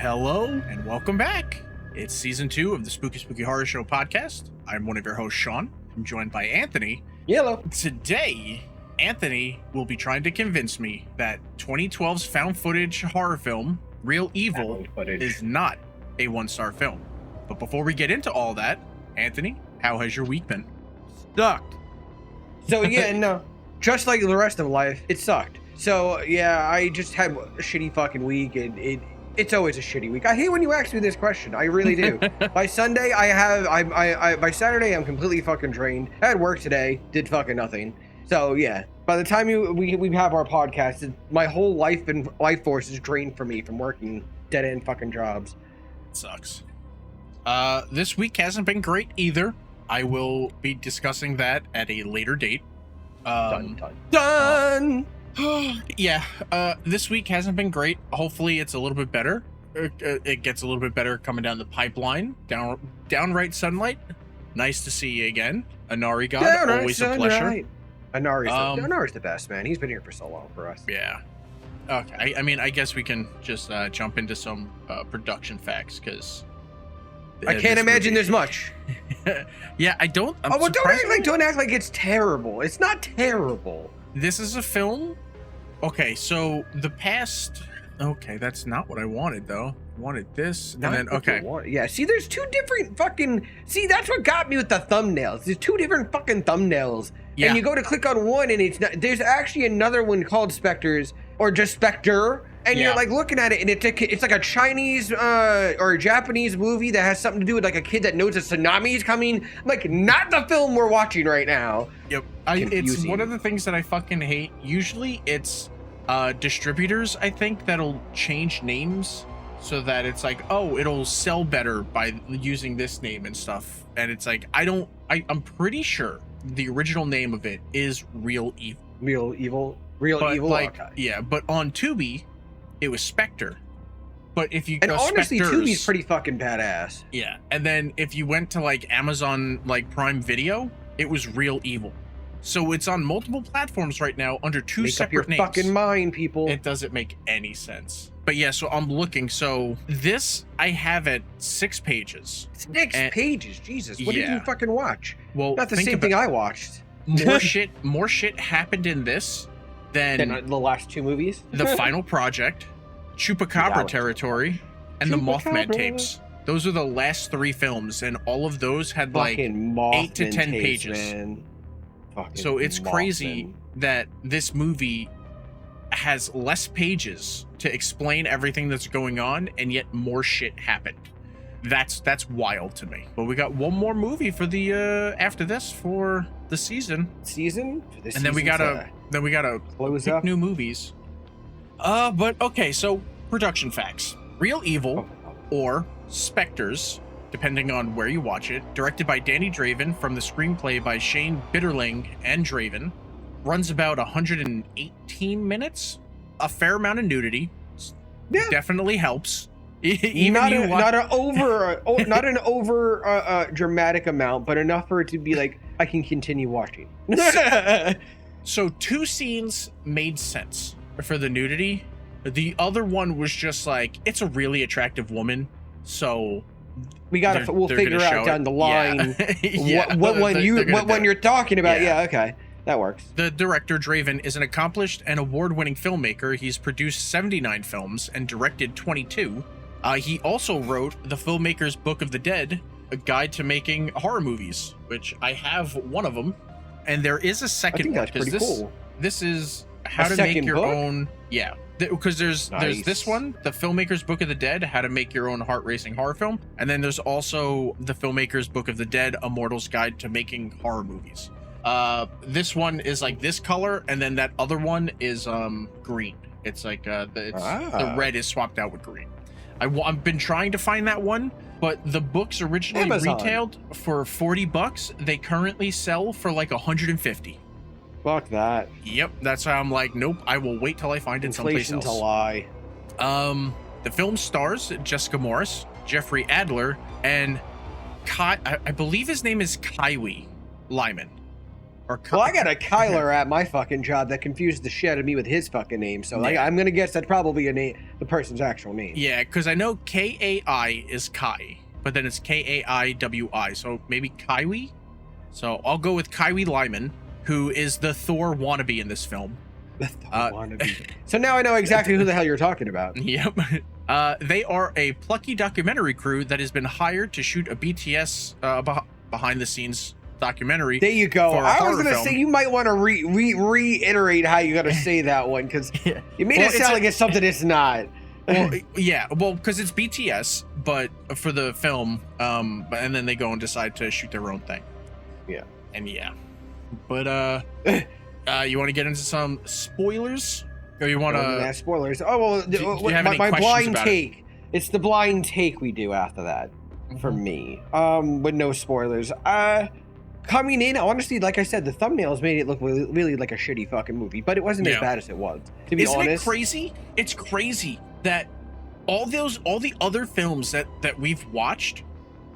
Hello and welcome back. It's season 2 of the Spooky Spooky Horror Show podcast. I'm one of your hosts, Sean. I'm joined by Anthony. Hello. Today, Anthony will be trying to convince me that 2012's found footage horror film, Real Evil, is not a 1-star film. But before we get into all that, Anthony, how has your week been? Sucked. So yeah, no, just like the rest of life, it sucked. So yeah, I just had a shitty fucking week, and it's always a shitty week. I hate when you ask me this question. I really do. By Sunday, by Saturday, I'm completely fucking drained. I had work today, did fucking nothing. So yeah, by the time we have our podcast, my whole life and life force is drained from me from working dead end fucking jobs. It sucks. This week hasn't been great either. I will be discussing that at a later date. Done. Yeah, this week hasn't been great. Hopefully it's a little bit better. It gets a little bit better coming down the pipeline. Downright sunlight. Nice to see you again. Anari God, Downright always a pleasure. Anari's the best, man. He's been here for so long for us. Yeah. Okay, I mean, I guess we can just jump into some production facts, because I can't imagine there's much. Yeah, I don't. Well, don't act like it's terrible. It's not terrible. This is a film. Okay, so the past. Okay, that's not what I wanted though. I wanted this, and then okay. Yeah, see, there's two different fucking. See, that's what got me with the thumbnails. There's two different fucking thumbnails. Yeah. And you go to click on one, and it's not. There's actually another one called Specters, or just Spectre. And you're like looking at it, and it's like a Chinese or a Japanese movie that has something to do with like a kid that knows a tsunami is coming. Like, not the film we're watching right now. Yep, it's one of the things that I fucking hate. Usually, it's distributors, I think, that'll change names so that it's like, oh, it'll sell better by using this name and stuff. And it's like, I'm pretty sure the original name of it is Real Evil. Real Evil. Like, okay. Yeah, but on Tubi, it was Spectre. But if you go, and honestly, Specters, Tubi's pretty fucking badass. Yeah, and then if you went to like Amazon, like Prime Video, it was Real Evil. So it's on multiple platforms right now under two separate names. Make up your fucking mind, people. It doesn't make any sense. But yeah, so I'm looking. So this I have at 6 pages. 6 pages, Jesus! What did you fucking watch? Well, not the same thing I watched. More shit happened in this than the last 2 movies. The Final Project, Chupacabra Territory, and the Mothman tapes. Those are the last 3 films, and all of those had like 8 to 10 pages. So it's crazy that this movie has less pages to explain everything that's going on, and yet more shit happened. That's wild to me. But we got one more movie for the after this for the season. And then we gotta close pick up new movies. But okay, so production facts. Real Evil, or Specters, depending on where you watch it, directed by Danny Draven from the screenplay by Shane Bitterling and Draven, runs about 118 minutes. A fair amount of nudity. Yeah. Definitely helps. Not an over dramatic amount, but enough for it to be like, I can continue watching. So 2 scenes made sense for the nudity. The other one was just like, it's a really attractive woman, so we'll figure out down the line what one you're talking about. Yeah, okay. That works. The director, Draven, is an accomplished and award-winning filmmaker. He's produced 79 films and directed 22. He also wrote The Filmmaker's Book of the Dead, a guide to making horror movies, which I have one of them. And there is a second one. That's pretty cool. This is how to make your own. Yeah, because there's this one, The Filmmaker's Book of the Dead, how to make your own heart-racing horror film. And then there's also The Filmmaker's Book of the Dead, A Mortal's Guide to Making Horror Movies. This one is like this color, and then that other one is green. It's like the red is swapped out with green. I've been trying to find that one, but the books originally retailed for $40. They currently sell for like 150. Fuck that. Yep, that's how I'm like, nope, I will wait till I find it someplace else. To lie. The film stars Jessica Morris, Jeffrey Adler, and I believe his name is Kaiwi Lyman. Or well, I got a Kyler at my fucking job that confused the shit out of me with his fucking name. So like, I'm gonna guess that's probably the person's actual name. Yeah, because I know Kai is Kai, but then it's Kaiwi, so maybe Kaiwi. So I'll go with Kaiwi Lyman, who is the Thor wannabe in this film. The Thor wannabe. So now I know exactly who the hell you're talking about. Yep. They are a plucky documentary crew that has been hired to shoot a BTS behind the scenes documentary. There you go. I was gonna say you might want to reiterate how you gotta say that one, because you made it sound like it's something it's not. Well, yeah, well, because it's BTS, but for the film, and then they go and decide to shoot their own thing. Yeah. And yeah, but you want to get into some spoilers, or you want to spoilers? Oh well, my blind take. It's the blind take we do after that. For me, with no spoilers. Coming in, honestly, like I said, the thumbnails made it look really like a shitty fucking movie, but it wasn't as bad as it was, to be honest. Isn't it crazy? It's crazy that all the other films that we've watched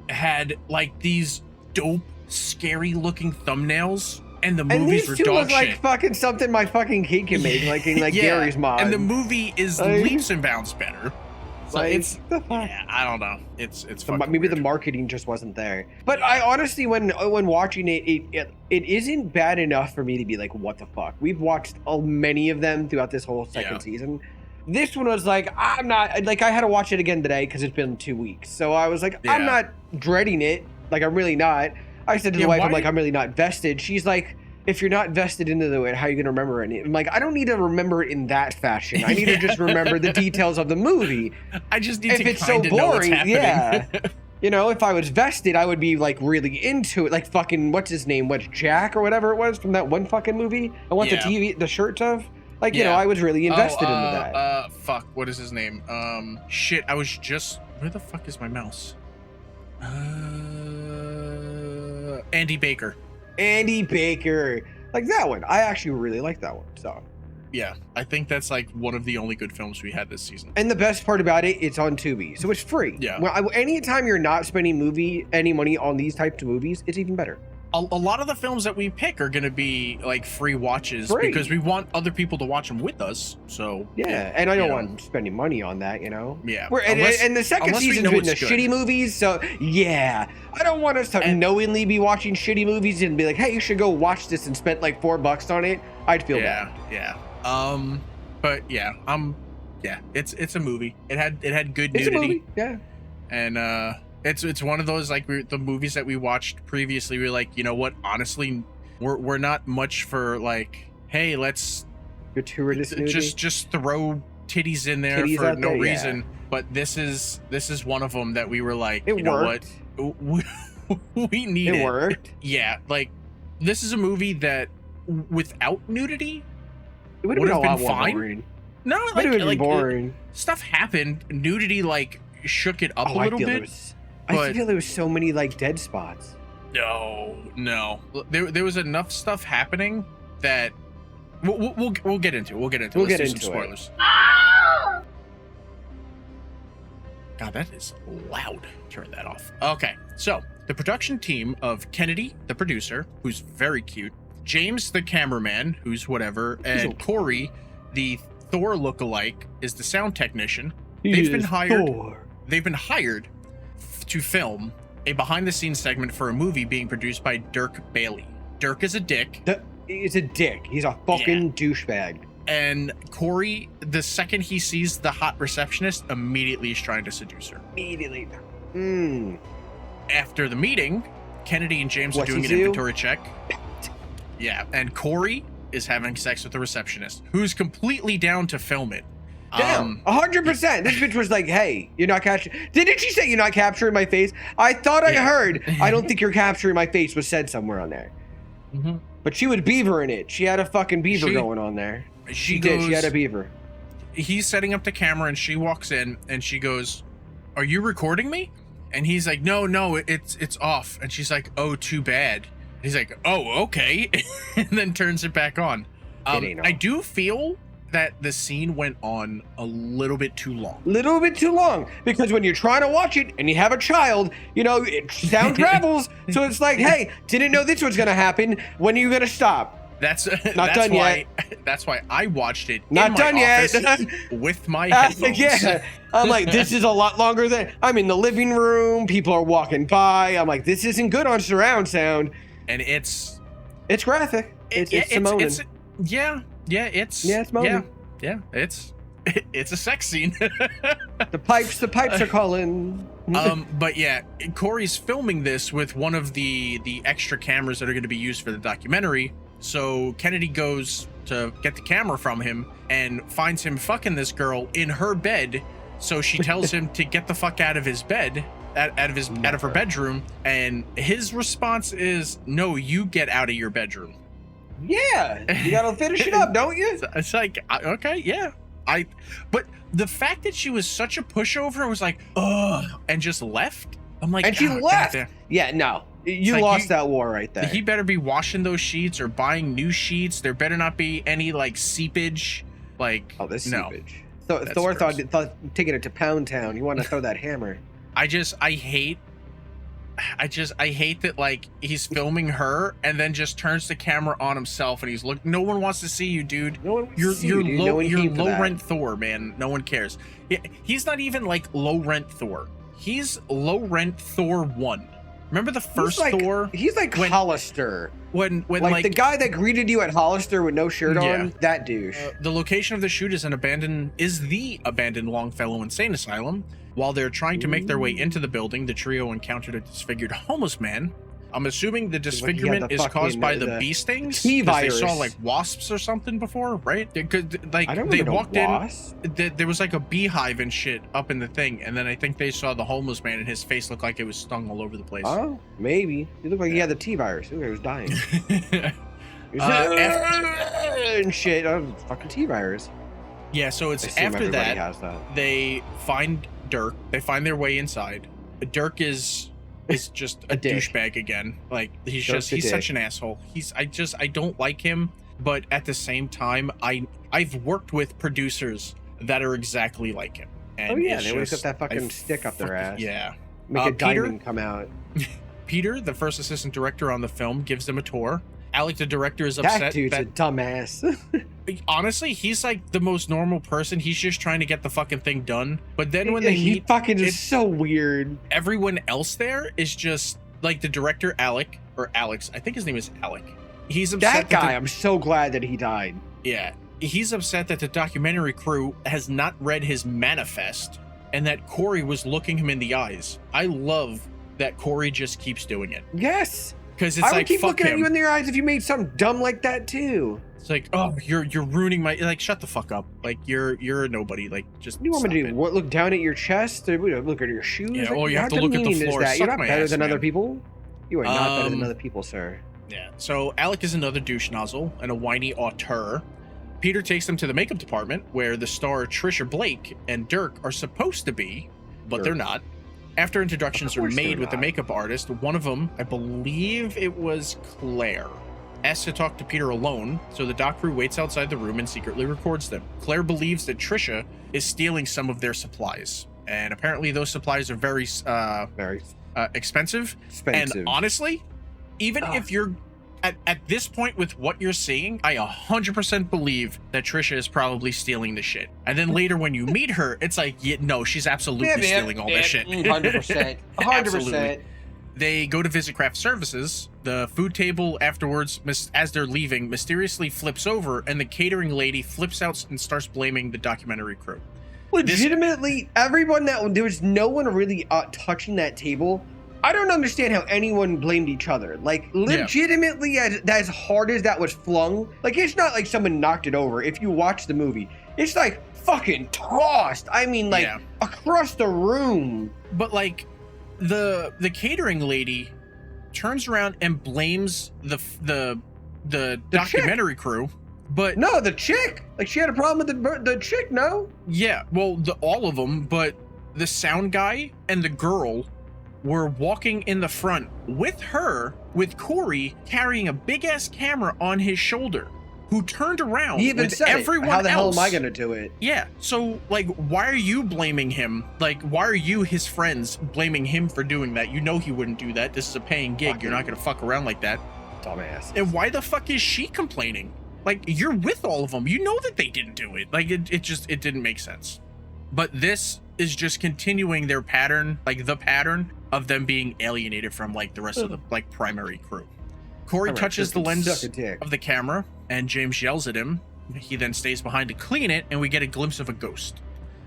had like these dope, scary looking thumbnails, and the movies were dog shit. Like fucking something my fucking kid can make, like in Gary's Mod. And the movie is leaps and bounds better. So like, I don't know. It's maybe weird. The marketing just wasn't there. But I honestly, when watching it isn't bad enough for me to be like, what the fuck? We've watched many of them throughout this whole second season. This one was like, I'm not like, I had to watch it again today because it's been 2 weeks. So I was like, I'm not dreading it. Like, I'm really not. I said to the wife, I'm like, I'm really not vested. She's like, if you're not vested into it, how are you gonna remember it? I'm like, I don't need to remember it in that fashion. I need to just remember the details of the movie. I just need if to it's so know what's happening. You know, if I was vested, I would be like really into it. Like fucking, what's his name? What's Jack or whatever it was from that one fucking movie? I want the shirts of. Like, you know, I was really invested into that. Fuck, what is his name? Shit, I was just, where the fuck is my mouse? Andy Baker. Andy Baker, like that one. I actually really like that one. So yeah, I think that's like one of the only good films we had this season. And the best part about it, it's on Tubi, so it's free. Yeah. Well, anytime you're not spending any money on these types of movies, it's even better. A lot of the films that we pick are going to be like free watches because we want other people to watch them with us. So yeah, and I don't want spending money on that, you know. Yeah, and the second season's been the shitty movies, so yeah, I don't want us to knowingly be watching shitty movies and be like, hey, you should go watch this and spend like $4 on it. I'd feel bad. Yeah. But yeah, it's a movie. It had good nudity. It's a movie, yeah. And it's one of those like the movies that we watched previously. We're like, you know what? Honestly, we're not much for like, hey, let's gratuitous nudity. just throw titties in there for no reason. Yeah. But this is one of them that we were like, you know what? We need it. It worked. Yeah, like this is a movie that without nudity it would have been fine. Boring. No, it would have been boring. Stuff happened. Nudity like shook it up a little bit. I feel there was so many like dead spots. No. There was enough stuff happening that we'll get into. We'll get into some spoilers. God, that is loud. Turn that off. Okay, so the production team of Kennedy, the producer, who's very cute, James, the cameraman, who's whatever, and Corey, the Thor lookalike, is the sound technician. They've been hired to film a behind-the-scenes segment for a movie being produced by Dirk Bailey. Dirk is a dick. He's a dick. He's a fucking douchebag. And Corey, the second he sees the hot receptionist, immediately is trying to seduce her. Immediately. After the meeting, Kennedy and James are doing an inventory check. Yeah, and Corey is having sex with the receptionist, who's completely down to film it. Damn, 100%. This bitch was like, hey, you're not capturing. Didn't she say you're not capturing my face? I thought I heard. I don't think you're capturing my face was said somewhere on there. Mm-hmm. But she was beavering it. She had a fucking beaver going on there. She did. She had a beaver. He's setting up the camera and she walks in and she goes, "Are you recording me?" And he's like, No, it's off. And she's like, "Oh, too bad." And he's like, "Oh, okay." And then turns it back on. I do feel that the scene went on a little bit too long. Little bit too long, because when you're trying to watch it and you have a child, sound travels. So it's like, hey, didn't know this was gonna happen. When are you gonna stop? That's done why, yet. That's why I watched it Not in done my yet. office with my headphones. Yeah, I'm like, this is a lot longer than I'm in the living room. People are walking by. I'm like, this isn't good on surround sound. And it's graphic. It's it's moaning. it's moaning. Yeah, it's a sex scene. The pipes are calling. But yeah, Corey's filming this with one of the extra cameras that are going to be used for the documentary. So Kennedy goes to get the camera from him and finds him fucking this girl in her bed. So she tells him to get the fuck out of his bed, out of her bedroom, and his response is, "No, you get out of your bedroom." Yeah, you gotta finish it up, don't you? It's like, okay, yeah. But the fact that she was such a pushover was like, ugh, and just left. I'm like, and she left. Yeah, no, you lost that war right there. He better be washing those sheets or buying new sheets. There better not be any like seepage. Like, this no. seepage. Thor thought taking it to Pound Town. You want to throw that hammer? I hate that like he's filming her and then just turns the camera on himself and he's no one wants to see you, dude. No one wants to see you, dude. You're low rent Thor, man. No one cares. He's not even like low rent Thor. He's low rent Thor 1. Remember the first Thor? He's like Hollister. When like the guy that greeted you at Hollister with no shirt on, that douche. The location of the shoot is the abandoned Longfellow Insane Asylum. While they're trying to make their way into the building, the trio encountered a disfigured homeless man. I'm assuming the disfigurement is caused by the bee stings. T-virus. They saw like wasps or something before, right? They walked in. There was like a beehive and shit up in the thing, and then I think they saw the homeless man, and his face looked like it was stung all over the place. Oh, maybe. He looked like he had the T-virus. He was dying. And shit, fucking T-virus. Yeah, so it's after that they find Dirk. They find their way inside. Dirk is just a douchebag again. Like he's such an asshole. I don't like him, but at the same time, I've worked with producers that are exactly like him. And they always got that fucking stick up their ass. Yeah. Make a diamond come out. Peter, the first assistant director on the film, gives them a tour. Alec, the director, is upset. That dude's a dumbass. Honestly, he's like the most normal person. He's just trying to get the fucking thing done. But then when he fucking is so weird. Everyone else there is just like the director, Alec, or Alex. I think his name is Alec. He's upset. That guy, I'm so glad that he died. Yeah. He's upset that the documentary crew has not read his manifest and that Corey was looking him in the eyes. I love that Corey just keeps doing it. Yes. Because it's I like, would keep looking him. at you in your eyes if you made something dumb like that too. It's like, oh, you're ruining my, like, shut the fuck up. Like you're a nobody. Like, just you want me to do? What, look down at your chest? Or look at your shoes? Yeah, well, you have to look at the floor. You're not better than other people. people. You are not better than other people, sir. Yeah. So Alec is another douche nozzle and a whiny auteur. Peter takes them to the makeup department where the star Trisha Blake and Dirk are supposed to be, but they're not. After introductions are made with the makeup artist, one of them, I believe it was Claire, asks to talk to Peter alone, so the doc crew waits outside the room and secretly records them. Claire believes that Trisha is stealing some of their supplies, and apparently those supplies are very expensive. And honestly, even if you're at this point with what you're seeing, I 100% believe that Trisha is probably stealing the shit. And then later when you meet her, it's like, no, she's absolutely stealing all this shit. 100%. 100%. They go to visit craft services. The food table afterwards, as they're leaving, mysteriously flips over, and the catering lady flips out and starts blaming the documentary crew. Everyone there was no one really touching that table. I don't understand how anyone blamed each other. Like, legitimately, as hard as that was flung, like, it's not like someone knocked it over. If you watch the movie, it's like fucking tossed. I mean, like, across the room. But, like, the catering lady turns around and blames the documentary crew. But no, the chick. Like, she had a problem with the chick, no? Yeah, well, all of them, but the sound guy and the girl were walking in the front with Corey carrying a big ass camera on his shoulder. who turned around he even with said everyone it. How the hell else. am I gonna do it? Yeah. So like, why are you blaming him? Like, why are you, his friends, blaming him for doing that? You know he wouldn't do that. This is a paying gig. You're not gonna fuck around like that. Dumbass. And why the fuck is she complaining? Like, you're with all of them. You know that they didn't do it. Like, it didn't make sense. But this is just continuing their pattern, like the pattern of them being alienated from like the rest of the like primary crew. Corey touches the lens of the camera and James yells at him. He then stays behind to clean it, and we get a glimpse of a ghost.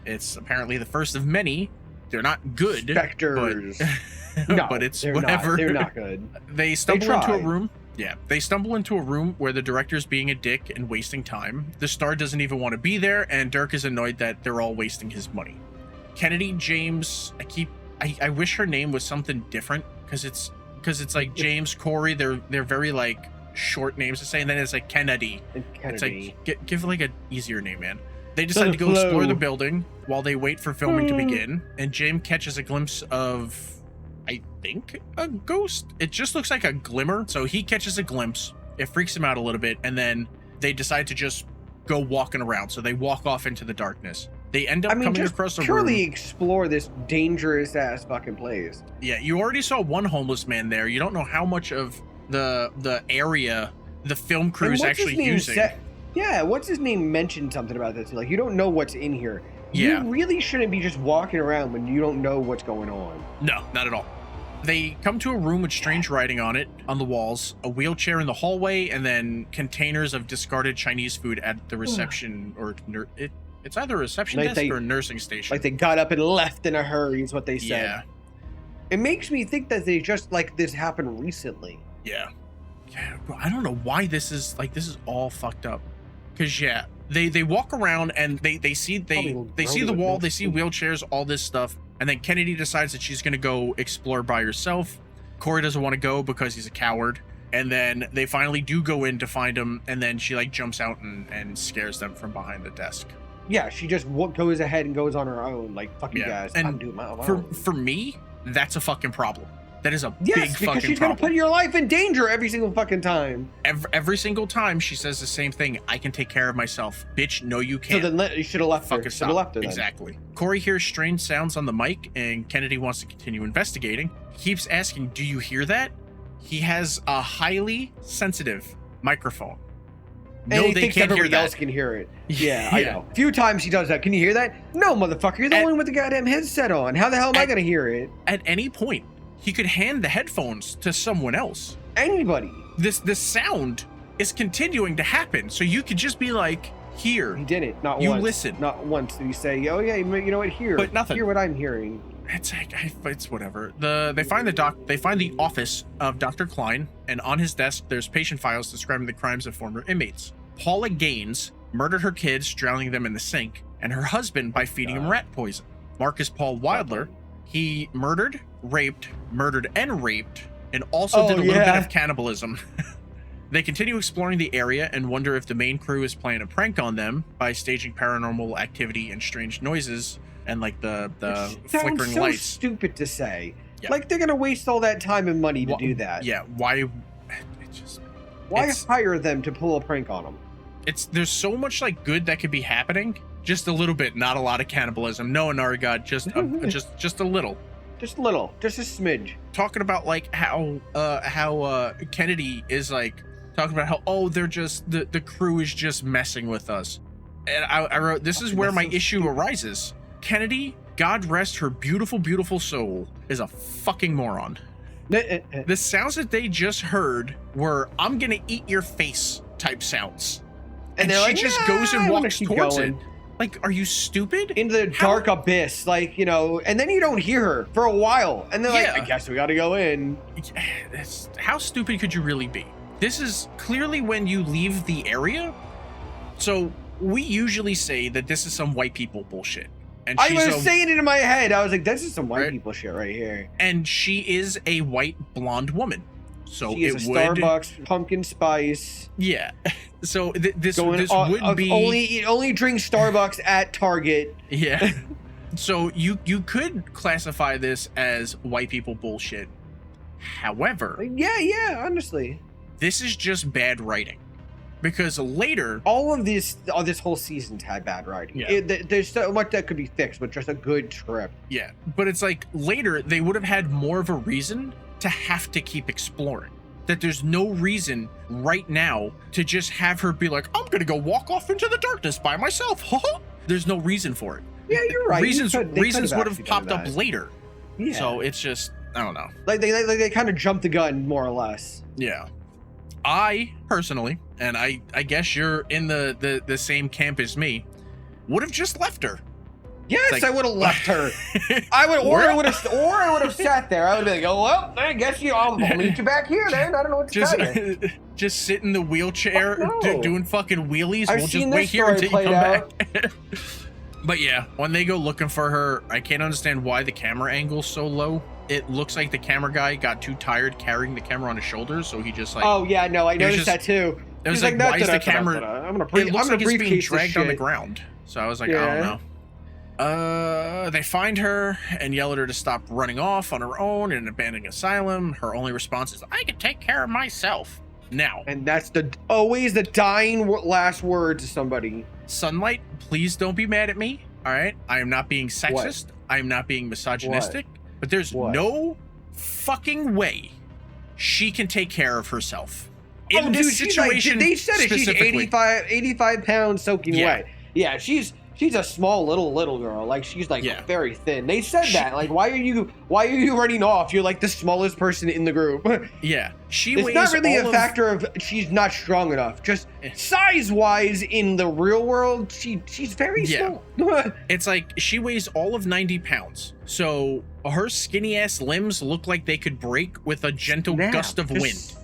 It's apparently the first of many. They're not good. Specters. But, no, but it's whatever. They're not good. They stumble into a room. Yeah, they stumble into a room where the director's being a dick and wasting time. The star doesn't even want to be there, and Dirk is annoyed that they're all wasting his money. Kennedy, James, I wish her name was something different, because it's like James, Corey, they're very like short names to say, and then it's like Kennedy. It's like give like an easier name, man. They decide to go explore the building while they wait for filming to begin, and James catches a glimpse of, I think, a ghost. It just looks like a glimmer. So he catches a glimpse. It freaks him out a little bit, and then they decide to just go walking around. So they walk off into the darkness. They end up coming across a room. Purely explore this dangerous ass fucking place. Yeah, you already saw one homeless man there. You don't know how much of the area the film crew is actually using. Yeah, what's his name mentioned something about this? Like, you don't know what's in here. Yeah. You really shouldn't be just walking around when you don't know what's going on. No, not at all. They come to a room with strange writing on it, on the walls, a wheelchair in the hallway, and then containers of discarded Chinese food at the reception, or it's either a reception desk or a nursing station. Like they got up and left in a hurry is what they said. Yeah. It makes me think that they just, like, this happened recently. Yeah. Yeah, I don't know why this is all fucked up. Because, yeah, they walk around and they see the wall, they see wheelchairs, all this stuff, and then Kennedy decides that she's going to go explore by herself. Corey doesn't want to go because he's a coward, and then they finally do go in to find him, and then she, like, jumps out and scares them from behind the desk. Yeah, she just goes ahead and goes on her own, like, fuck you guys, and I'm doing my own. For me, that's a fucking problem. That is a big fucking problem. Because she's gonna put your life in danger every single fucking time. Every single time she says the same thing. I can take care of myself. Bitch, no you can't. So then you should have left her. Should have left her then. Exactly. Corey hears strange sounds on the mic, and Kennedy wants to continue investigating. He keeps asking, do you hear that? He has a highly sensitive microphone. No, they can't hear that. Everybody else can hear it. Yeah, I know. A few times he does that. Can you hear that? No, motherfucker. You're the one with the goddamn headset on. How the hell am I gonna hear it? At any point, he could hand the headphones to someone else. Anybody. This sound is continuing to happen, so you could just be like, here. He did it. Not once. You listen. Not once did he say, oh yeah, you know what? Here. But nothing. Hear what I'm hearing. It's whatever. They find the office of Dr. Klein, and on his desk there's patient files describing the crimes of former inmates. Paula Gaines murdered her kids, drowning them in the sink, and her husband by feeding him rat poison. Marcus Paul Wilder, he murdered, and raped, and also did a little bit of cannibalism. They continue exploring the area and wonder if the main crew is playing a prank on them by staging paranormal activity and strange noises and like the flickering lights. So stupid to say. Yeah. Like they're gonna waste all that time and money to do that. Yeah. Why hire them to pull a prank on them? There's so much like good that could be happening. Just a little bit, not a lot of cannibalism. No, Narigod, just a little. Just a little, just a smidge. Talking about like how Kennedy is like talking about how they're just the crew is just messing with us, and I wrote this is where my issue arises. Kennedy, God rest her beautiful, beautiful soul, is a fucking moron. The sounds that they just heard were "I'm gonna eat your face" type sounds, and she like, just goes and walks towards it. Like, are you stupid? Into the dark abyss, like, you know, and then you don't hear her for a while, and they're like, I guess we gotta go in. How stupid could you really be? This is clearly when you leave the area. So we usually say that this is some white people bullshit. And I was saying it in my head. I was like, this is some white people shit right here. And she is a white blonde woman. So she is a Starbucks pumpkin spice. Yeah. So this would be only drink Starbucks at Target. Yeah. So you could classify this as white people bullshit. However, yeah, honestly, this is just bad writing. because later all of this whole season's had bad writing. Yeah. There's so much that could be fixed with just a good trip. Yeah, but it's like later they would have had more of a reason to have to keep exploring. That there's no reason right now to just have her be like, I'm gonna go walk off into the darkness by myself. There's no reason for it. Yeah, you're right. Reasons would have popped up later. Yeah. So it's just, I don't know. Like they kind of jumped the gun more or less. Yeah. I personally, and I guess you're in the same camp as me, would have just left her. Yes, like, I would have left her. I would have sat there. I would have been like, oh well, I guess I'll meet you back here then. I don't know what to tell you. Just sit in the wheelchair doing fucking wheelies. We'll just wait here until you come back. But yeah, when they go looking for her, I can't understand why the camera angle's so low. It looks like the camera guy got too tired carrying the camera on his shoulders, so he just like. Oh yeah, no, I noticed that too. It was like, why is the camera? It looks like it's being dragged on the ground. So I was like, I don't know. They find her and yell at her to stop running off on her own in an abandoned asylum. Her only response is, I can take care of myself now. And that's always the dying last word to somebody. Sunlight, please don't be mad at me. All right. I am not being sexist. I am not being misogynistic. But there's no fucking way she can take care of herself. In this situation, they said it. She's 85 pounds soaking wet. Yeah, she's a small little girl. Like she's like very thin. They said that. Like why are you running off? You're like the smallest person in the group. Yeah, it's not really a factor of she's not strong enough. Just size wise in the real world, she's very small. It's like she weighs all of 90 pounds. So her skinny ass limbs look like they could break with a gentle gust of wind.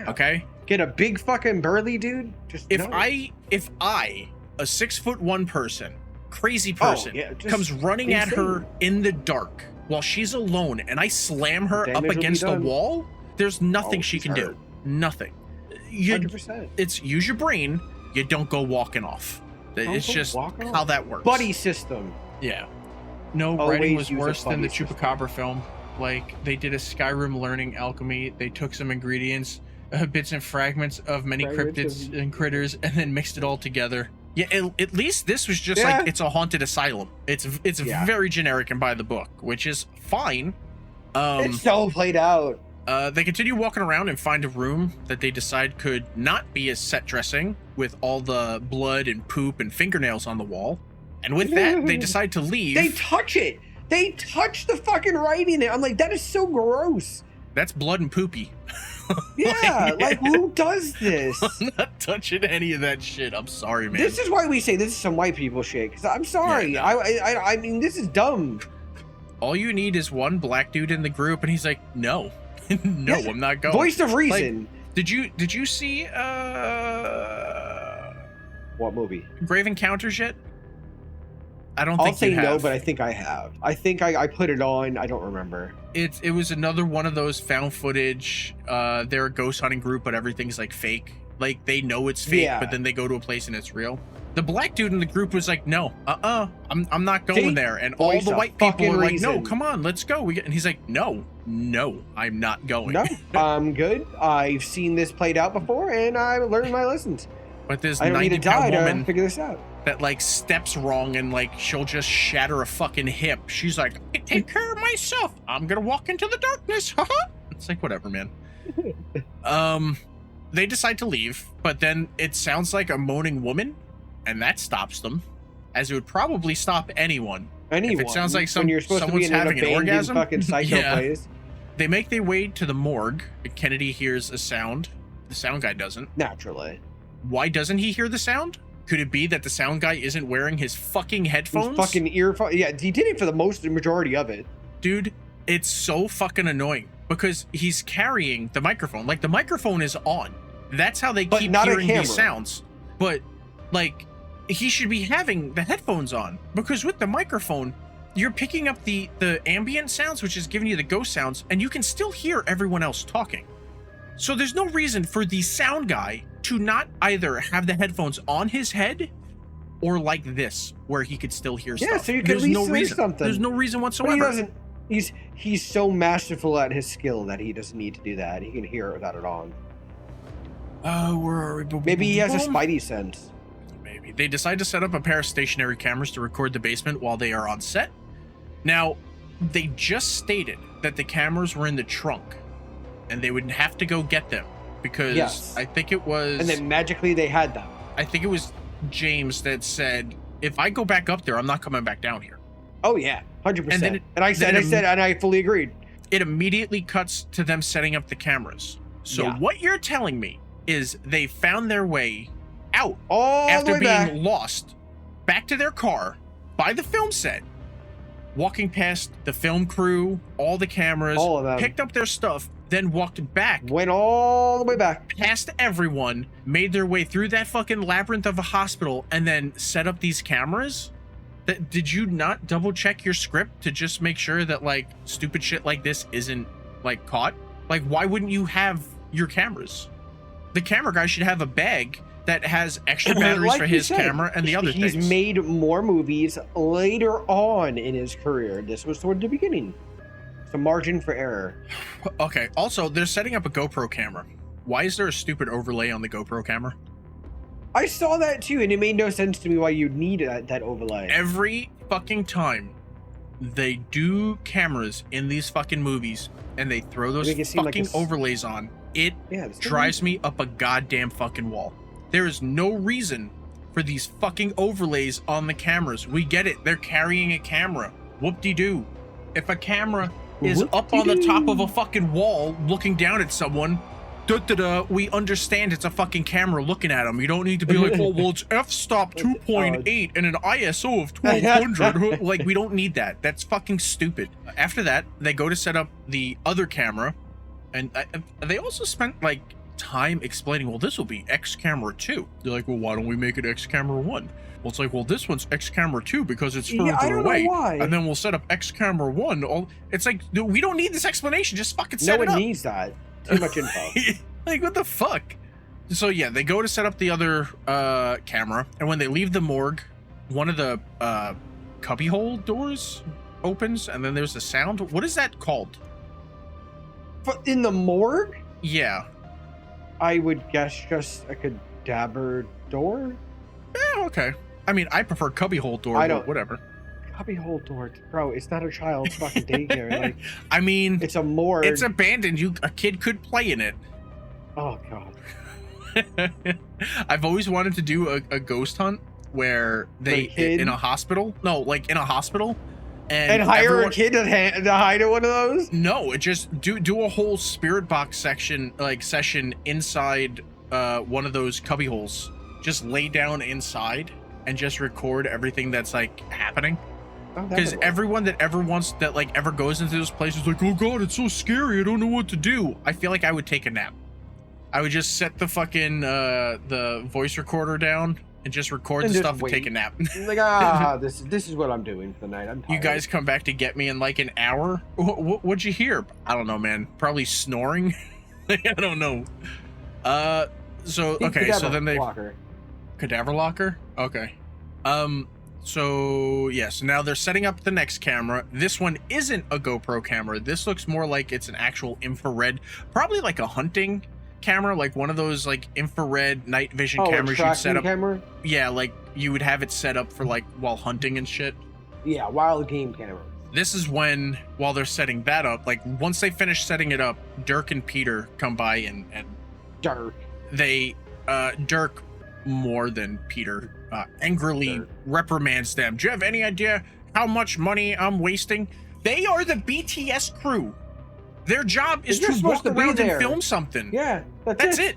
Okay. Get a big fucking burly dude. If I, a 6'1" person, crazy person, comes running at her in the dark while she's alone, and I slam her up against the wall, there's nothing she can do. Nothing. 100%. It's use your brain. You don't go walking off. It's just how that works. Buddy system. Yeah. No, writing was worse than the Chupacabra film. Like, they did a Skyrim learning alchemy. They took some ingredients, bits and fragments of many cryptids and critters, and then mixed it all together. Yeah, at least this was just like, it's a haunted asylum. It's very generic and by the book, which is fine. It's so played out. They continue walking around and find a room that they decide could not be as set dressing with all the blood and poop and fingernails on the wall. And with that, they decide to leave. They touch it. They touch the fucking writing. I'm like, that is so gross. That's blood and poopy. Yeah, like who does this? I'm not touching any of that shit. I'm sorry, man. This is why we say this is some white people shit. Because I'm sorry. Yeah, no. I mean, this is dumb. All you need is one black dude in the group, and he's like, no, no, I'm not going. Voice of reason. Like, did you see what movie? Grave Encounters yet? I don't think I'll say no, but I think I have. I think I put it on. I don't remember. It was another one of those found footage. They're a ghost hunting group, but everything's like fake. Like they know it's fake, but then they go to a place and it's real. The black dude in the group was like, no, I'm not going there. And all the white people were like, no, come on, let's go. And he's like, no, I'm not going. No, I'm good. I've seen this played out before, and I learned my lessons. But this I don't need to die woman to figure this out. That like steps wrong and like she'll just shatter a fucking hip. She's like, I can take care of myself. I'm gonna walk into the darkness. It's like, whatever, man. They decide to leave, but then it sounds like a moaning woman, and that stops them, as it would probably stop anyone. If it sounds like someone's having an orgasm. Fucking psycho place. They make their way to the morgue. Kennedy hears a sound. The sound guy doesn't. Naturally. Why doesn't he hear the sound? Could it be that the sound guy isn't wearing his fucking headphones? His fucking earphones. Yeah, he did it for the majority of it. Dude, it's so fucking annoying because he's carrying the microphone. Like the microphone is on. That's how they keep hearing these sounds. But like he should be having the headphones on because with the microphone, you're picking up the ambient sounds, which is giving you the ghost sounds, and you can still hear everyone else talking. So there's no reason for the sound guy to not either have the headphones on his head or like this, where he could still hear stuff. Yeah, so you can at least say something. There's no reason whatsoever. He's so masterful at his skill that he doesn't need to do that. He can hear it without it on. Where are we? Maybe he has a spidey sense. Maybe. They decide to set up a pair of stationary cameras to record the basement while they are on set. Now, they just stated that the cameras were in the trunk, and they would have to go get them because I think it was... And then magically they had them. I think it was James that said, if I go back up there, I'm not coming back down here. Oh, yeah. 100%. And I fully agreed. It immediately cuts to them setting up the cameras. So what you're telling me is they found their way out after being lost back to their car by the film set, walking past the film crew, all the cameras, all of them, picked up their stuff, then walked back, went all the way back past everyone, made their way through that fucking labyrinth of a hospital, and then set up these cameras. Did you not double check your script to just make sure that like stupid shit like this isn't like caught? Like, why wouldn't you have your cameras? The camera guy should have a bag that has extra batteries like for his camera and the other things. He's made more movies later on in his career. This was toward the beginning. It's a margin for error. Okay. Also, they're setting up a GoPro camera. Why is there a stupid overlay on the GoPro camera? I saw that too, and it made no sense to me why you'd need that overlay. Every fucking time they do cameras in these fucking movies and they throw those fucking overlays on, it drives me up a goddamn fucking wall. There is no reason for these fucking overlays on the cameras. We get it. They're carrying a camera. Whoop-de-doo. If a camera is up on the top of a fucking wall looking down at someone, we understand it's a fucking camera looking at them. You don't need to be like, oh, well, it's f-stop 2.8 and an ISO of 1200. Like, we don't need that. That's fucking stupid. After that, they go to set up the other camera, and they also spent, like, time explaining, well, this will be X camera 2. They're like, well, why don't we make it X camera 1? Well, it's like, well, this one's X camera 2 because it's further away. And then we'll set up X camera 1. It's like, we don't need this explanation. Just fucking set it up. No one needs that. Too much info. Like, what the fuck? So yeah, they go to set up the other camera, and when they leave the morgue, one of the cubbyhole doors opens, and then there's a sound. What is that called? In the morgue? Yeah. I would guess just a cadaver door? Yeah, okay. I mean, I prefer cubbyhole door, but whatever. Cubbyhole door, bro, it's not a child's fucking daycare. Like, I mean, it's a morgue. It's abandoned. A kid could play in it. Oh god. I've always wanted to do a ghost hunt where they in a hospital. No, like in a hospital, and hire a kid to hide in one of those. No, it just do a whole spirit box session inside one of those cubby holes. Just lay down inside and just record everything that's like happening. Because everyone that ever goes into those places like, oh god, it's so scary, I don't know what to do. I feel like I would take a nap. I would just set the fucking the voice recorder down and just record the stuff and take a nap. Like, this is what I'm doing for the night. I'm tired. You guys come back to get me in like an hour? What'd you hear? I don't know, man. Probably snoring. I don't know. So okay, so then they cadaver locker. Okay. So yeah, so now they're setting up the next camera. This one isn't a GoPro camera. This looks more like it's an actual infrared, probably like a hunting camera, like one of those like infrared night vision cameras you'd set up. Camera? Yeah, like you would have it set up for like while hunting and shit. Yeah, wild game camera. This is when, while they're setting that up, like once they finish setting it up, Dirk and Peter come by and Dirk more than Peter angrily reprimands them. Do you have any idea how much money I'm wasting? They are the BTS crew. Their job is to walk around and film something. Yeah, that's it.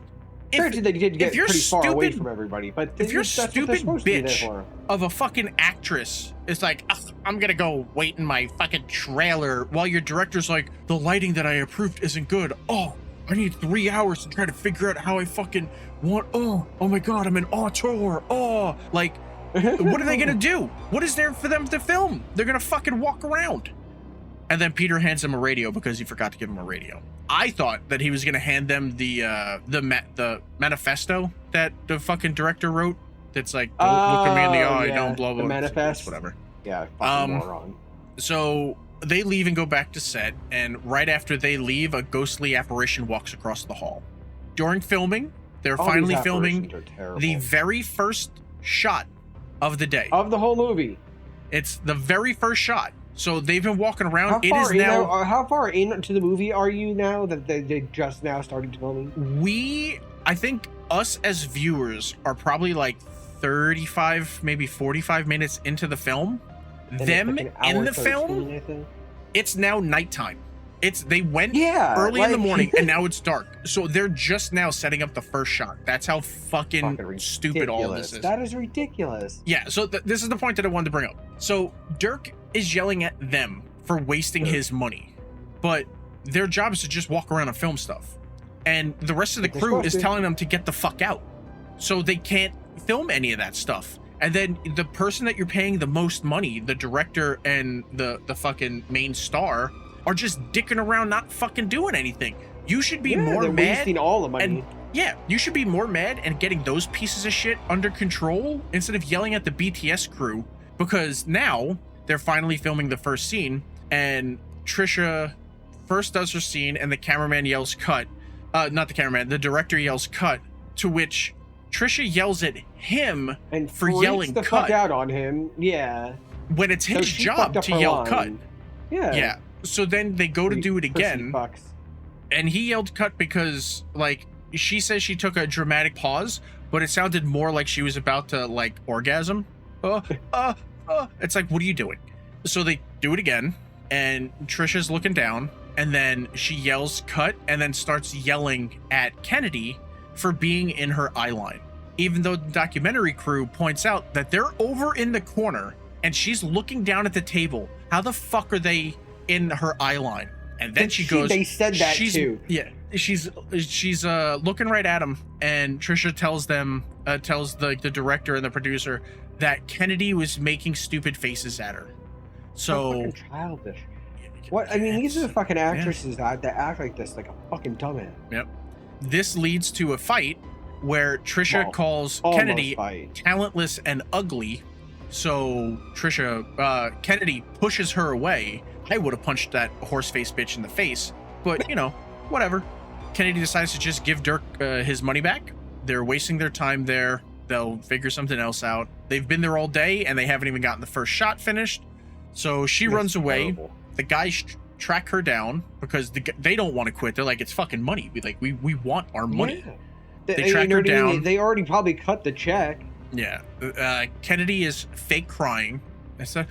Granted, they did get pretty far away from everybody, but if you're stupid bitch of a fucking actress is like, I'm gonna go wait in my fucking trailer while your director's like, the lighting that I approved isn't good. Oh, I need 3 hours to try to figure out how I fucking want. Oh my god, I'm an auteur. Oh, like, what are they gonna do? What is there for them to film? They're gonna fucking walk around. And then Peter hands him a radio because he forgot to give him a radio. I thought that he was gonna hand them the manifesto that the fucking director wrote. That's like, don't look at me in the eye, don't blah blah. The manifest, whatever. Yeah, fucking moron. So they leave and go back to set, and right after they leave, a ghostly apparition walks across the hall. During filming, They're finally filming the very first shot of the day. Of the whole movie. It's the very first shot. So they've been walking around. How far into the movie are you now that they just now started filming? I think us as viewers are probably like 35, maybe 45 minutes into the film. And them like in the 13, film, I think. It's now nighttime. They went early in the morning and now it's dark. So they're just now setting up the first shot. That's how fucking stupid all this is. That is ridiculous. Yeah, so this is the point that I wanted to bring up. So Dirk is yelling at them for wasting his money, but their job is to just walk around and film stuff. And the rest of the crew is telling them to get the fuck out. So they can't film any of that stuff. And then the person that you're paying the most money, the director and the fucking main star, are just dicking around, not fucking doing anything. You should be more mad. Wasting all the money. You should be more mad and getting those pieces of shit under control instead of yelling at the BTS crew, because now they're finally filming the first scene and Trisha first does her scene and the cameraman yells cut. Not the cameraman, the director yells cut, to which Trisha yells at him and for yelling the cut fuck out on him. Yeah. When it's his job to yell cut. Yeah. Yeah. So then they go to do it again. And he yelled cut because, like, she says she took a dramatic pause, but it sounded more like she was about to, like, orgasm. It's like, what are you doing? So they do it again, and Trisha's looking down, and then she yells cut, and then starts yelling at Kennedy for being in her eye line. Even though the documentary crew points out that they're over in the corner, and she's looking down at the table. How the fuck are they in her eye line? And then she goes, they said that too. Yeah, she's looking right at him, and Trisha tells the director and the producer that Kennedy was making stupid faces at her. So fucking childish. What I mean, these are the fucking actresses that act like this, like a fucking dumbass. Yep. This leads to a fight where Trisha calls Kennedy talentless and ugly. So Kennedy pushes her away. I would have punched that horse-faced bitch in the face, but you know, whatever. Kennedy decides to just give Dirk his money back. They're wasting their time there. They'll figure something else out. They've been there all day and they haven't even gotten the first shot finished. So she runs away. Terrible. The guys track her down because they don't want to quit. They're like, it's fucking money. We want our money. Yeah. They track her down. They already probably cut the check. Yeah. Kennedy is fake crying. I said,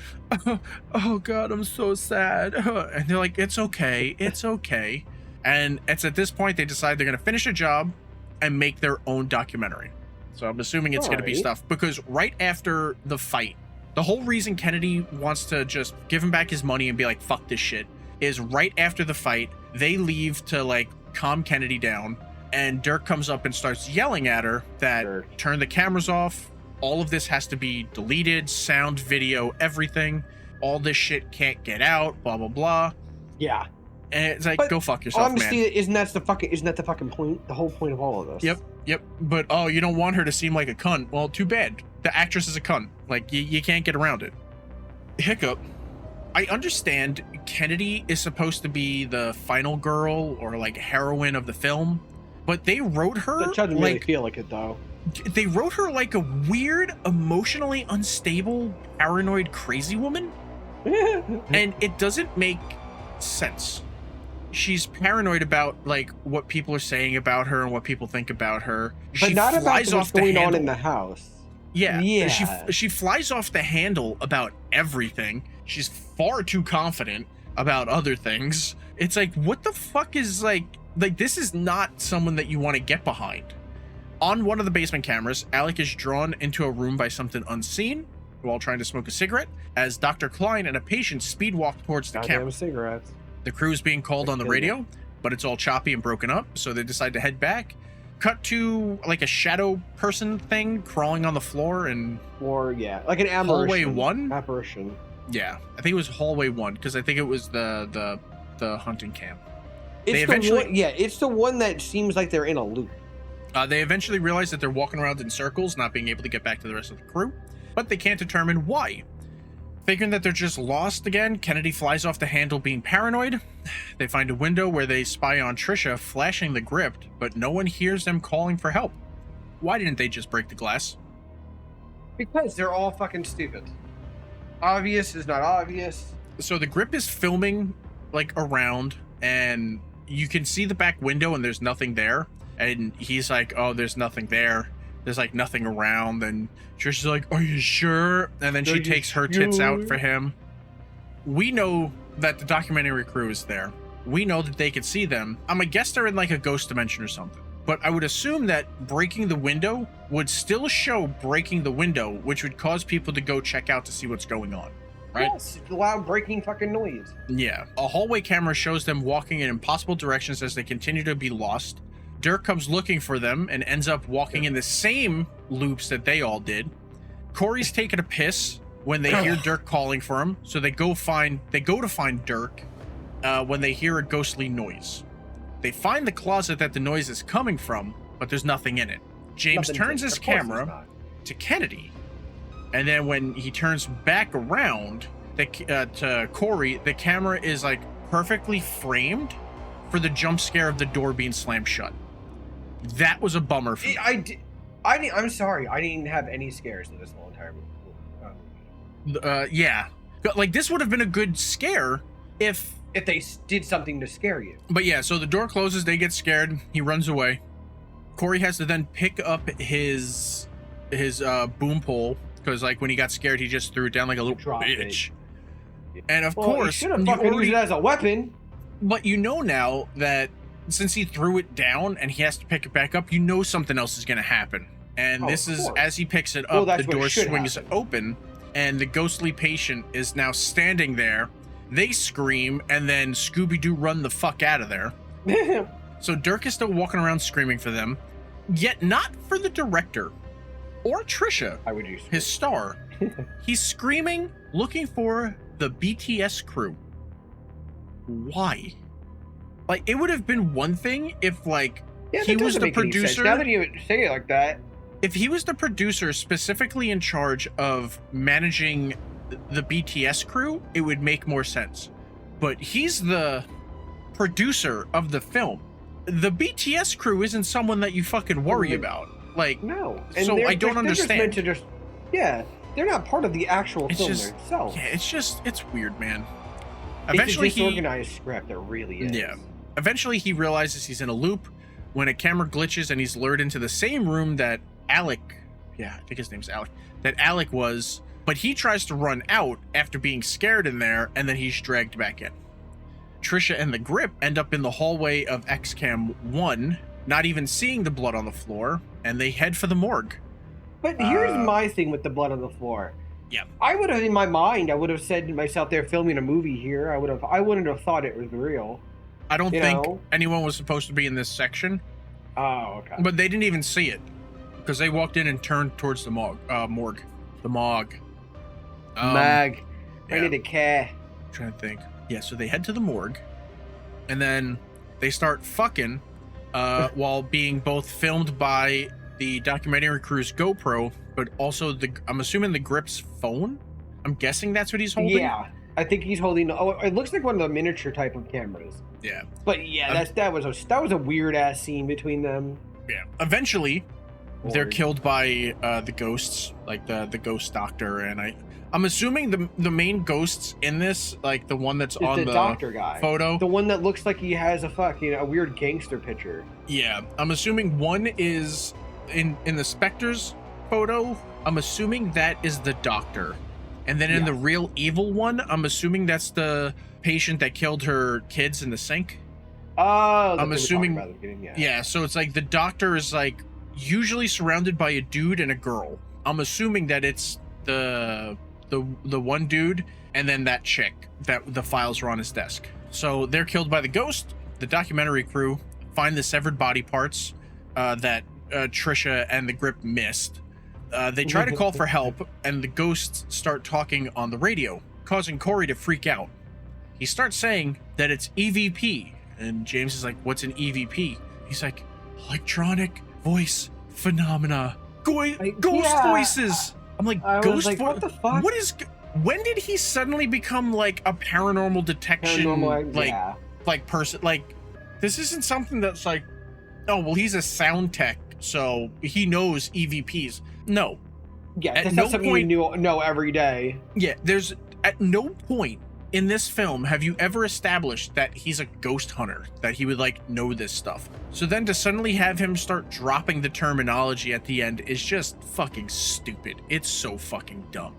oh God, I'm so sad. And they're like, it's okay. It's okay. And it's at this point they decide they're going to finish a job and make their own documentary. So I'm assuming it's going to be stuff, because right after the fight, the whole reason Kennedy wants to just give him back his money and be like, fuck this shit, is right after the fight, they leave to like calm Kennedy down. And Dirk comes up and starts yelling at her that turn the cameras off. All of this has to be deleted, sound, video, everything. All this shit can't get out, blah, blah, blah. Yeah. And it's like, go fuck yourself, honestly, man. Isn't that the fucking point? The whole point of all of this. Yep. But, you don't want her to seem like a cunt. Well, too bad. The actress is a cunt. Like, you can't get around it. Hiccup. I understand Kennedy is supposed to be the final girl or, like, heroine of the film. But they wrote her that doesn't really feel like it, though. They wrote her like a weird, emotionally unstable, paranoid, crazy woman. And it doesn't make sense. She's paranoid about like what people are saying about her and what people think about her. But not about what's going on in the house. Yeah. She flies off the handle about everything. She's far too confident about other things. It's like, what the fuck is like this is not someone that you want to get behind. On one of the basement cameras, Alec is drawn into a room by something unseen while trying to smoke a cigarette as Dr. Klein and a patient speed walk towards the camera. Cigarettes. The crew is being called on the radio, but it's all choppy and broken up, so they decide to head back. Cut to like a shadow person thing crawling on the floor and like an apparition. Hallway 1? Apparition. Yeah, I think it was hallway 1 because I think it was the hunting camp. It's the one that seems like they're in a loop. They eventually realize that they're walking around in circles, not being able to get back to the rest of the crew, but they can't determine why. Figuring that they're just lost again, Kennedy flies off the handle being paranoid. They find a window where they spy on Trisha flashing the grip, but no one hears them calling for help. Why didn't they just break the glass? Because they're all fucking stupid. Obvious is not obvious. So the grip is filming like around, and you can see the back window and there's nothing there. And he's like, oh, there's nothing there. There's like nothing around. And Trisha's like, are you sure? And then she takes her tits out for him. We know that the documentary crew is there. We know that they could see them. I'm a guess they're in like a ghost dimension or something. But I would assume that breaking the window would still show breaking the window, which would cause people to go check out to see what's going on. Right? Yes, loud breaking fucking noise. Yeah. A hallway camera shows them walking in impossible directions as they continue to be lost. Dirk comes looking for them and ends up walking in the same loops that they all did. Corey's taking a piss when they hear Dirk calling for him, so they go to find Dirk when they hear a ghostly noise. They find the closet that the noise is coming from, but there's nothing in it. James turns his camera to Kennedy, and then when he turns back around to Corey, the camera is like perfectly framed for the jump scare of the door being slammed shut. That was a bummer for me. I'm sorry, I didn't have any scares in this whole entire movie. Yeah, like this would have been a good scare if they did something to scare you. But yeah, so the door closes, they get scared, he runs away. Corey has to then pick up his boom pole, because like when he got scared, he just threw it down like a little bitch. And of course, he should have fucking used it as a weapon. But you know now that since he threw it down and he has to pick it back up, you know something else is going to happen. And this is, as he picks it up, the door swings open, and the ghostly patient is now standing there. They scream, and then Scooby-Doo run the fuck out of there. So Dirk is still walking around screaming for them, yet not for the director or Trisha, I would use his star. He's screaming, looking for the BTS crew. Why? Like, it would have been one thing if, like, he was the producer. Now that you say it like that, if he was the producer specifically in charge of managing the BTS crew, it would make more sense. But he's the producer of the film. The BTS crew isn't someone that you fucking worry about. Like, no. And so I don't understand. They're not part of the actual film themselves. Yeah, it's weird, man. Eventually, it's a disorganized script. It really is. Yeah. Eventually, he realizes he's in a loop when a camera glitches and he's lured into the same room that Alec, I think his name's Alec, that Alec was, but he tries to run out after being scared in there, and then he's dragged back in. Trisha and the Grip end up in the hallway of XCAM 1, not even seeing the blood on the floor, and they head for the morgue. But here's my thing with the blood on the floor. Yeah. I would have, in my mind, I would have said to myself, they're filming a movie here. I wouldn't have thought it was real. I don't think anyone was supposed to be in this section. Oh, okay. But they didn't even see it, because they walked in and turned towards the morgue. The morgue. Mag. I need a care. I'm trying to think. Yeah, so they head to the morgue, and then they start fucking while being both filmed by the documentary crew's GoPro, but also I'm assuming the Grip's phone. I'm guessing that's what he's holding. Yeah, I think he's holding. Oh, it looks like one of the miniature type of cameras. Yeah. But yeah, that was a weird ass scene between them. Yeah. Eventually, they're killed by the ghosts, like the ghost doctor, and I'm assuming the main ghosts in this, like the one that's on the doctor guy photo, the one that looks like he has a weird gangster picture. Yeah, I'm assuming one is in the Specters photo. I'm assuming that is the doctor, and then in the real evil one, I'm assuming that's the patient that killed her kids in the sink. Oh, I'm assuming. Yeah, so it's like the doctor is like usually surrounded by a dude and a girl. I'm assuming that it's the one dude and then that chick that the files are on his desk. So they're killed by the ghost. The documentary crew find the severed body parts that Trisha and the Grip missed. They try to call for help, and the ghosts start talking on the radio, causing Corey to freak out. He starts saying that it's EVP, and James is like, what's an EVP? He's like, electronic voice phenomena. Ghost voices. I'm like, ghost voice? What the fuck? When did he suddenly become like a paranormal detection like person? Like, this isn't something that's like oh, well, he's a sound tech, so he knows EVPs. No. Yeah, that's not something you know every day. Yeah, there's at no point in this film have you ever established that he's a ghost hunter, that he would like know this stuff. So then to suddenly have him start dropping the terminology at the end is just fucking stupid. It's so fucking dumb.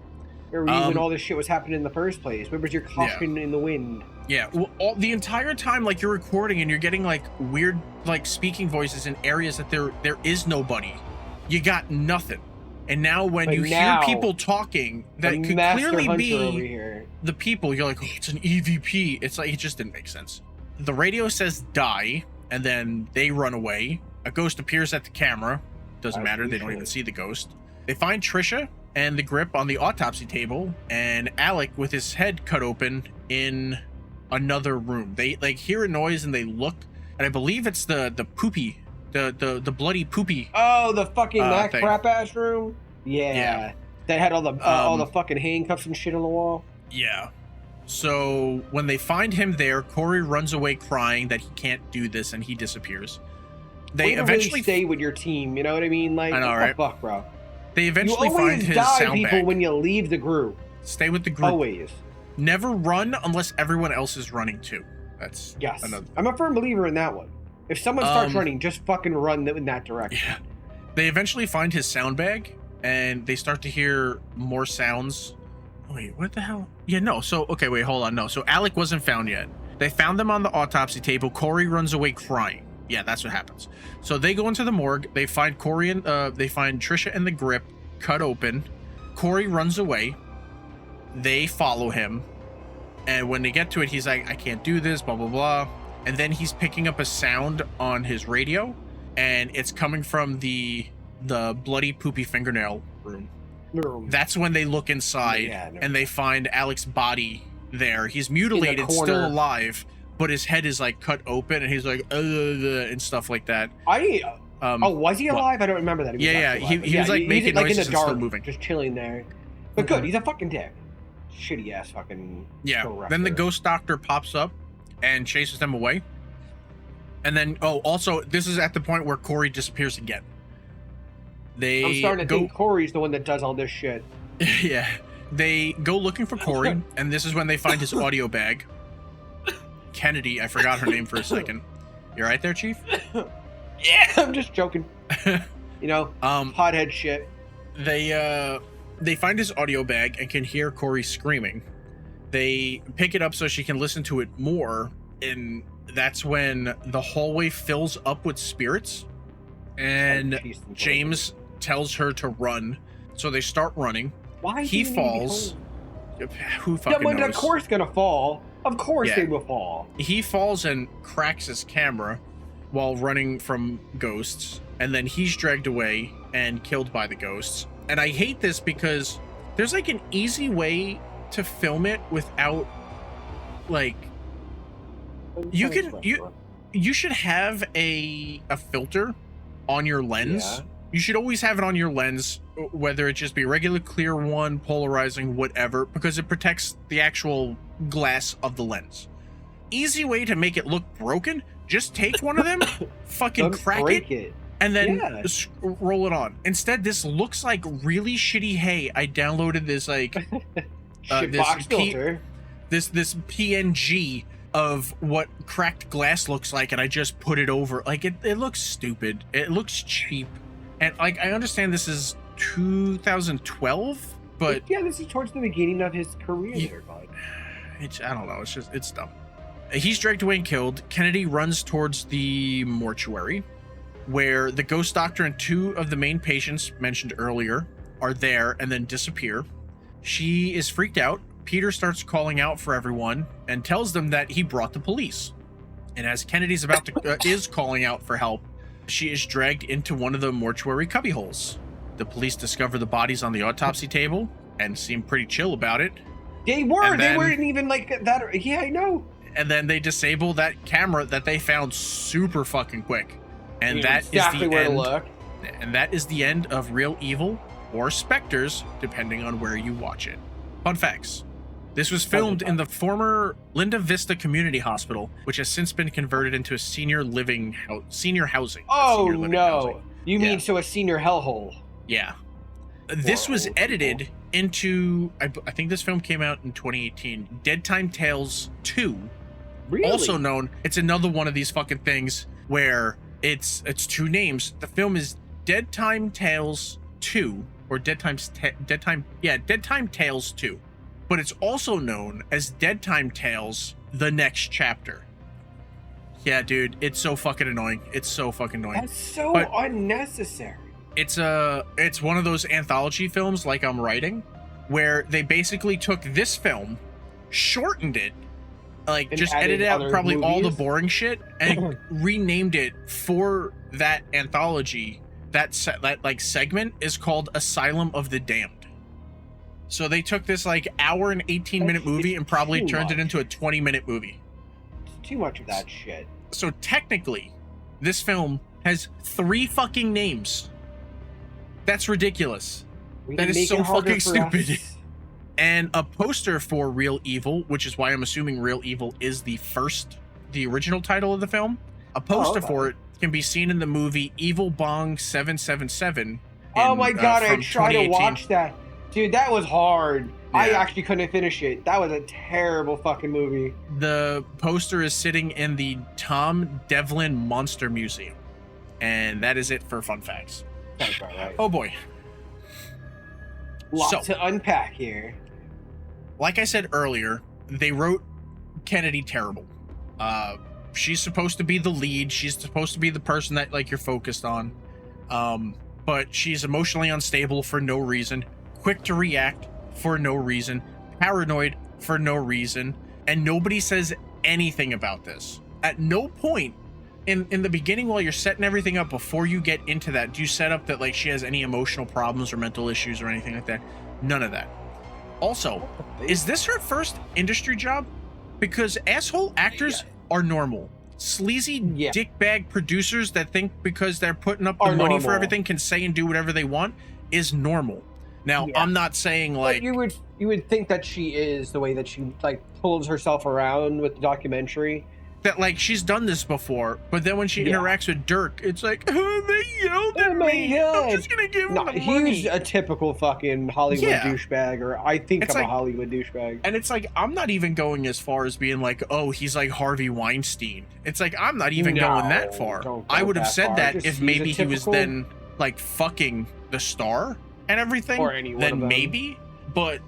Or when all this shit was happening in the first place. Where was your caution in the wind? Yeah, well, the entire time, like, you're recording and you're getting like weird like speaking voices in areas that there is nobody. You got nothing. And now when you hear people talking that could clearly be the people, you're like, oh, it's an EVP. It's like, it just didn't make sense. The radio says die, and then they run away. A ghost appears at the camera. Doesn't matter. They don't even see the ghost. They find Trisha and the grip on the autopsy table, and Alec with his head cut open in another room. They like hear a noise and they look, and I believe it's the poopy. The bloody poopy. Oh, the fucking that crap ass room. Yeah. That had all the fucking handcuffs and shit on the wall. Yeah. So when they find him there, Corey runs away crying that he can't do this, and he disappears. They eventually really stay with your team. You know what I mean? Like, I know, right? Fuck, bro. They eventually find his sound people bag. When you leave the group. Stay with the group. Always. Never run unless everyone else is running too. That's another. I'm a firm believer in that one. If someone starts running, just fucking run in that direction. Yeah. They eventually find his sound bag, and they start to hear more sounds. Wait, what the hell? Yeah, no. So, okay, wait, hold on. No. So Alec wasn't found yet. They found them on the autopsy table. Corey runs away crying. Yeah, that's what happens. So they go into the morgue. They find Corey and they find Trisha and the grip cut open. Corey runs away. They follow him. And when they get to it, he's like, I can't do this, blah, blah, blah. And then he's picking up a sound on his radio, and it's coming from the bloody poopy fingernail room. That's when they look inside, and they find Alec's body there. He's mutilated, still alive, but his head is like cut open, and he's like and stuff like that. Was he alive? I don't remember that. He was like making noises and still moving, just chilling there. But good, he's a fucking dick. Shitty ass fucking. Yeah. Then the ghost doctor pops up and chases them away. And then, also, this is at the point where Corey disappears again. I'm starting to think Corey's the one that does all this shit. Yeah. They go looking for Corey, and this is when they find his audio bag. Kennedy, I forgot her name for a second. You right there, Chief? Yeah, I'm just joking. You know, hothead shit. They find his audio bag and can hear Corey screaming. They pick it up so she can listen to it more, and that's when the hallway fills up with spirits, and James tells her to run. So they start running. Why? He falls. Who fucking knows? Of course gonna fall. Of course they will fall. He falls and cracks his camera while running from ghosts, and then he's dragged away and killed by the ghosts. And I hate this because there's like an easy way to film it without like you should have a filter on your lens. Yeah. You should always have it on your lens, whether it just be a regular clear one, polarizing, whatever, because it protects the actual glass of the lens. Easy way to make it look broken, just take one of them, fucking crack it, and then roll it on. Instead, this looks like really shitty hay. I downloaded this like this PNG of what cracked glass looks like, and I just put it over. Like it looks stupid. It looks cheap. And like I understand this is 2012, but yeah, this is towards the beginning of his career. I don't know. It's dumb. He's dragged away and killed. Kennedy runs towards the mortuary, where the ghost doctor and two of the main patients mentioned earlier are there and then disappear. She is freaked out. Peter starts calling out for everyone and tells them that he brought the police. And as Kennedy's about to is calling out for help, she is dragged into one of the mortuary cubbyholes. The police discover the bodies on the autopsy table and seem pretty chill about it. They weren't even like that. Yeah, I know. And then they disable that camera that they found super fucking quick. And that is exactly the where end. To look. And that is the end of Real Evil or Specters, depending on where you watch it. Fun facts. This was filmed in the former Linda Vista Community Hospital, which has since been converted into a senior housing. Oh no! You mean so a senior hellhole? Yeah. This was edited into, I think this film came out in 2018, Dead Time Tales 2. Really? Also known, it's another one of these fucking things where it's two names. The film is Dead Time Tales 2, or Dead Time Tales 2. But it's also known as Dead Time Tales: The Next Chapter. Yeah, dude, it's so fucking annoying. It's so fucking annoying. That's so unnecessary. It's one of those anthology films like I'm writing, where they basically took this film, shortened it, like just edited out probably all the boring shit, and renamed it for that anthology. That like segment is called Asylum of the Damned. So they took this like hour and 18-minute movie and probably turned it into a 20-minute movie. It's too much of that shit. So technically, this film has 3 fucking names. That's ridiculous. That is so fucking stupid. And a poster for Real Evil, which is why I'm assuming Real Evil is the original title of the film. A poster for it can be seen in the movie Evil Bong 777. Oh my god, I tried to watch that. Dude, that was hard. Yeah. I actually couldn't finish it. That was a terrible fucking movie. The poster is sitting in the Tom Devlin Monster Museum. And that is it for fun facts. Sounds about right. Oh boy. Lots to unpack here. Like I said earlier, they wrote Kennedy terrible. She's supposed to be the lead. She's supposed to be the person that like you're focused on. But she's emotionally unstable for no reason. Quick to react for no reason, paranoid for no reason, and nobody says anything about this. At no point in the beginning, while you're setting everything up before you get into that, do you set up that like she has any emotional problems or mental issues or anything like that? None of that. Also, is this her first industry job? Because asshole actors are normal. Sleazy dickbag producers that think because they're putting up the money for everything can say and do whatever they want is normal. Now, I'm not saying like you would think that she is, the way that she like pulls herself around with the documentary. That like she's done this before, but then when she interacts with Dirk, it's like, oh, they yelled at me. I'm just gonna give him the money. He's a typical fucking Hollywood douchebag, or I think I'm a Hollywood douchebag. And it's like, I'm not even going as far as being like, oh, he's like Harvey Weinstein. It's like, I'm not even going that far. I would have said that if maybe he was then like fucking the star and everything, or anyone then maybe. But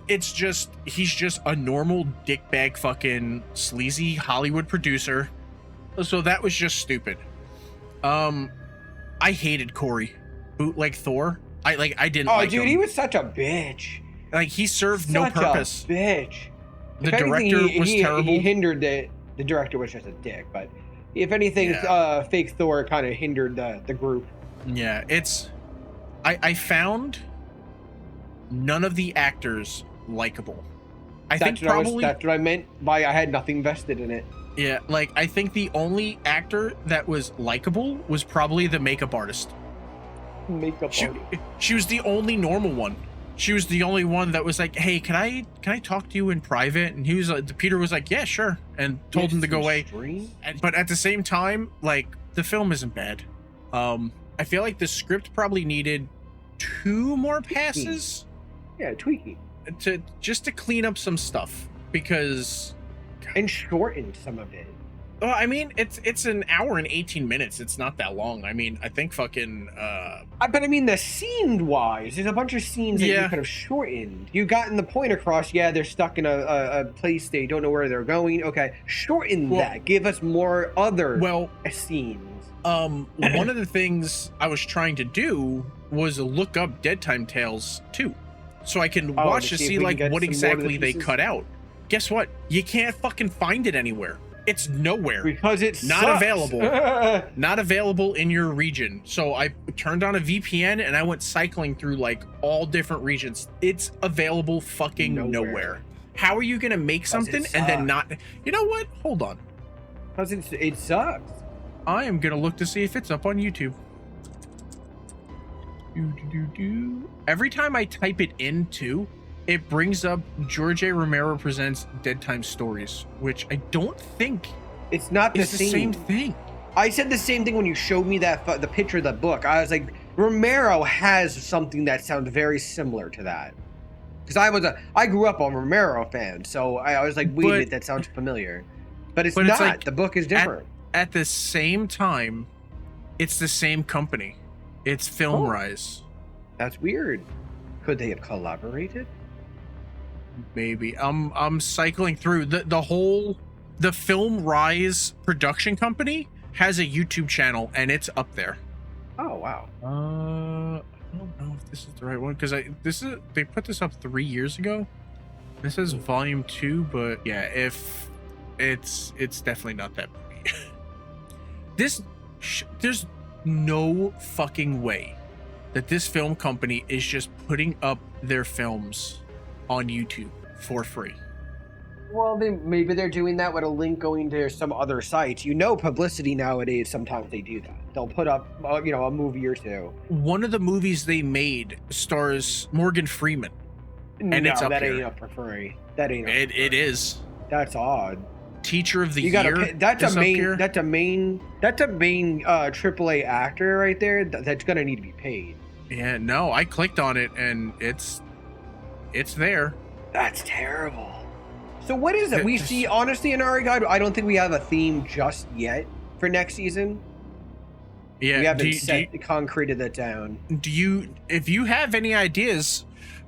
he's just a normal dickbag fucking sleazy Hollywood producer. So that was just stupid. I hated Corey, bootleg Thor. I didn't like him. Oh, dude, he was such a bitch. Like, he served no purpose. Bitch. The director was terrible. He hindered it. The director was just a dick, but if anything, fake Thor kind of hindered the group. Yeah, I found none of the actors likable. That's what I meant by I had nothing vested in it. Yeah, like I think the only actor that was likable was probably the makeup artist. She was the only normal one. She was the only one that was like, "Hey, can I talk to you in private?" And he was like, Peter was like, "Yeah, sure," and told him to go away. But at the same time, like, the film isn't bad. I feel like the script probably needed 2 more passes. Yeah, tweaking to clean up some stuff, because and shortened some of it. Well, I mean, it's an hour and 18 minutes. It's not that long. I mean, I think fucking but I mean, the scene wise, there's a bunch of scenes that you could have shortened. You gotten the point across. Yeah, they're stuck in a place, they don't know where they're going. Okay, shorten that. Give us more other scenes. One of the things I was trying to do was look up Dead Time Tales 2, so I can watch to see like what exactly they cut out. Guess what? You can't fucking find it anywhere. It's nowhere because it's not available. Not available in your region. So I turned on a VPN and I went cycling through like all different regions. It's available fucking nowhere. How are you gonna make something and then not? You know what? Hold on. Because it sucks. I am gonna look to see if it's up on YouTube. Every time I type it into, it brings up George A. Romero Presents Dead Time Stories, which I don't think it's not the same thing. I said the same thing when you showed me the picture of the book. I was like, Romero has something that sounds very similar to that. Because I grew up on Romero fan, so I was like, wait a minute, that sounds familiar. But it's not. It's like, the book is different. At the same time, it's the same company. It's Film Rise. That's weird. Could they have collaborated? Maybe. I'm cycling through the Film Rise production company has a YouTube channel and it's up there. Oh wow. I don't know if this is the right one because they put this up 3 years ago. This is volume 2, but yeah, if it's definitely not that movie. There's no fucking way that this film company is just putting up their films on YouTube for free. Well, maybe they're doing that with a link going to some other sites. Publicity nowadays, sometimes they do that. They'll put up, a movie or two. One of the movies they made stars Morgan Freeman. And it's up that here. Ain't up for free. That ain't up for free. It is. That's odd. Teacher of the Year. That's a main AAA actor right there. That's gonna need to be paid. Yeah, no, I clicked on it and it's there. That's terrible. So what is it? We see, honestly, in our guide, I don't think we have a theme just yet for next season. Yeah, we haven't concreted that down. If you have any ideas,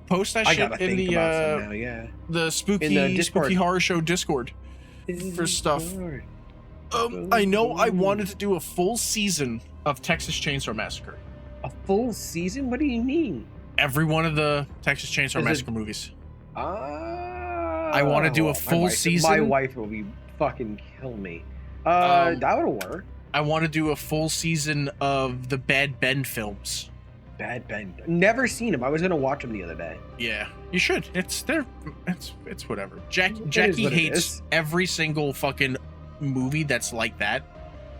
post that shit in the spooky horror show Discord for stuff. I know I wanted to do a full season of Texas Chainsaw Massacre. A full season? What do you mean? Every one of the Texas Chainsaw Massacre movies. I want to do a full season. My wife will be fucking kill me. That would work. I want to do a full season of the Bad Ben films. Bad Ben. Never seen them. I was gonna watch them the other day. Yeah, you should. It's whatever. Jackie hates every single fucking movie that's like that.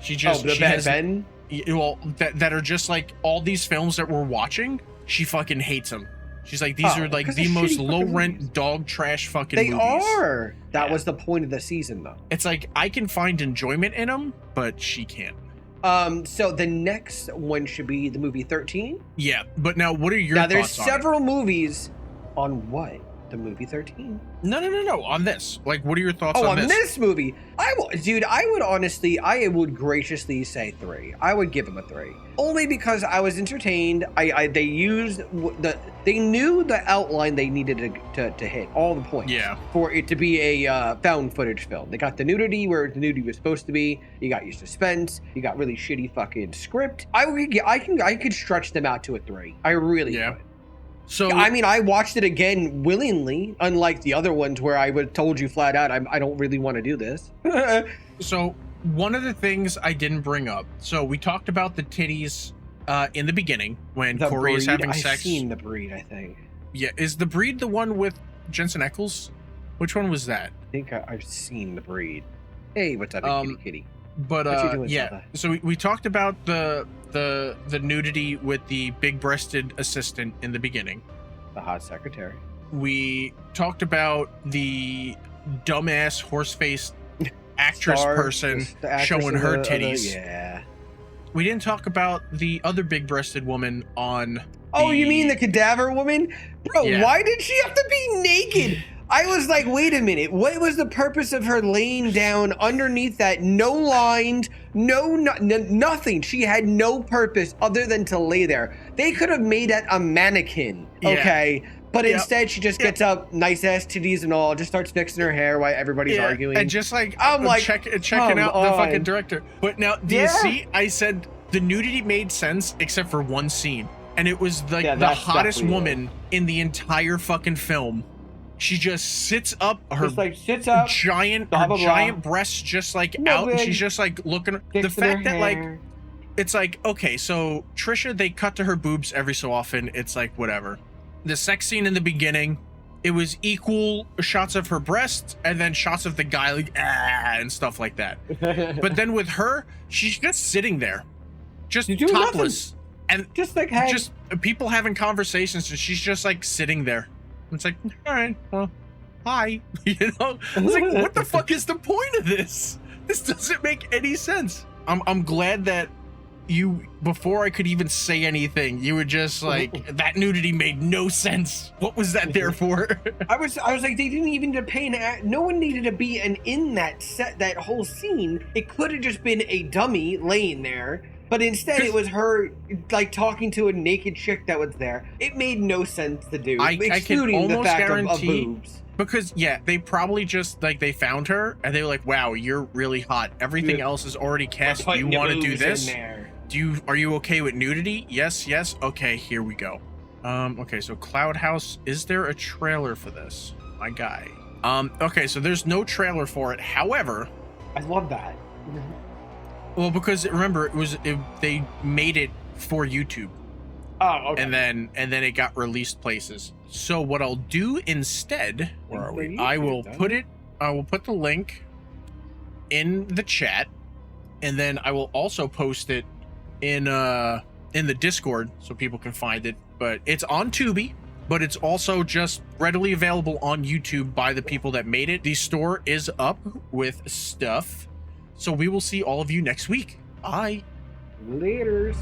She Bad Ben. Well, that are just like all these films that we're watching. She fucking hates them. She's like, these are like the most low-rent dog trash fucking movies. They are. That was the point of the season, though. It's like, I can find enjoyment in them, but she can't. So the next one should be the movie 13? Yeah, but now what are your thoughts on it? Now, there's several movies on what? The movie 13? No. On this. Like, what are your thoughts on this? Oh, on this movie? I would graciously say 3. I would give him a 3. Only because I was entertained. They knew the outline they needed to hit, all the points. Yeah. For it to be a found footage film. They got the nudity where the nudity was supposed to be. You got your suspense. You got really shitty fucking script. I could stretch them out to a 3. I really would. So I mean, I watched it again willingly, unlike the other ones where I would told you flat out, I don't really want to do this. So one of the things I didn't bring up. So we talked about the titties in the beginning when Corey is having sex. I've seen The Breed, I think. Yeah, is The Breed the one with Jensen Ackles? Which one was that? I think I've seen The Breed. Hey, what's up, kitty? But what you doing, yeah, so we talked about the nudity with the big-breasted assistant in the beginning. The hot secretary. We talked about the dumbass horse-faced actress person showing her titties. Yeah. We didn't talk about the other big-breasted woman on. Oh, you mean the cadaver woman? Bro, why did she have to be naked? I was like, wait a minute. What was the purpose of her laying down underneath that? No lines, nothing. She had no purpose other than to lay there. They could have made that a mannequin, okay? But instead, she just gets up, nice ass titties and all, just starts fixing her hair while everybody's arguing. And just like, I'm like checking out the fucking director. But now, do you see? I said the nudity made sense except for one scene, and it was like the hottest woman in the entire fucking film. She just sits up, giant breasts just like out, and she's just like looking. The fact that like, it's like, okay, so Trisha, they cut to her boobs every so often. It's like, whatever. The sex scene in the beginning, it was equal shots of her breasts and then shots of the guy like, and stuff like that. But then with her, she's just sitting there, just topless. And just like, hey. Just people having conversations and she's just like sitting there. It's like, all right, well, hi. You know, it's like, what the fuck is the point of this? This doesn't make any sense. I'm glad that you, before I could even say anything, you were just like, that nudity made no sense. What was that there for? I was like, they didn't even need to pay no one needed to be in that set, that whole scene. It could have just been a dummy laying there, but instead it was her like talking to a naked chick that was there. It made no sense to do, excluding the fact of boobs. Because yeah, they probably just like, they found her and they were like, wow, you're really hot. Everything else is already cast. You want to do this? Are you okay with nudity? Yes. Okay, here we go. Okay, so Cloud House, is there a trailer for this? My guy. Okay, so there's no trailer for it. However, I love that. Well, because remember, they made it for YouTube. Oh, okay. And then it got released places. So what I'll do instead, where are we? I will put the link in the chat, and then I will also post it in the Discord so people can find it. But it's on Tubi, but it's also just readily available on YouTube by the people that made it. The store is up with stuff. So we will see all of you next week. Bye. Laters.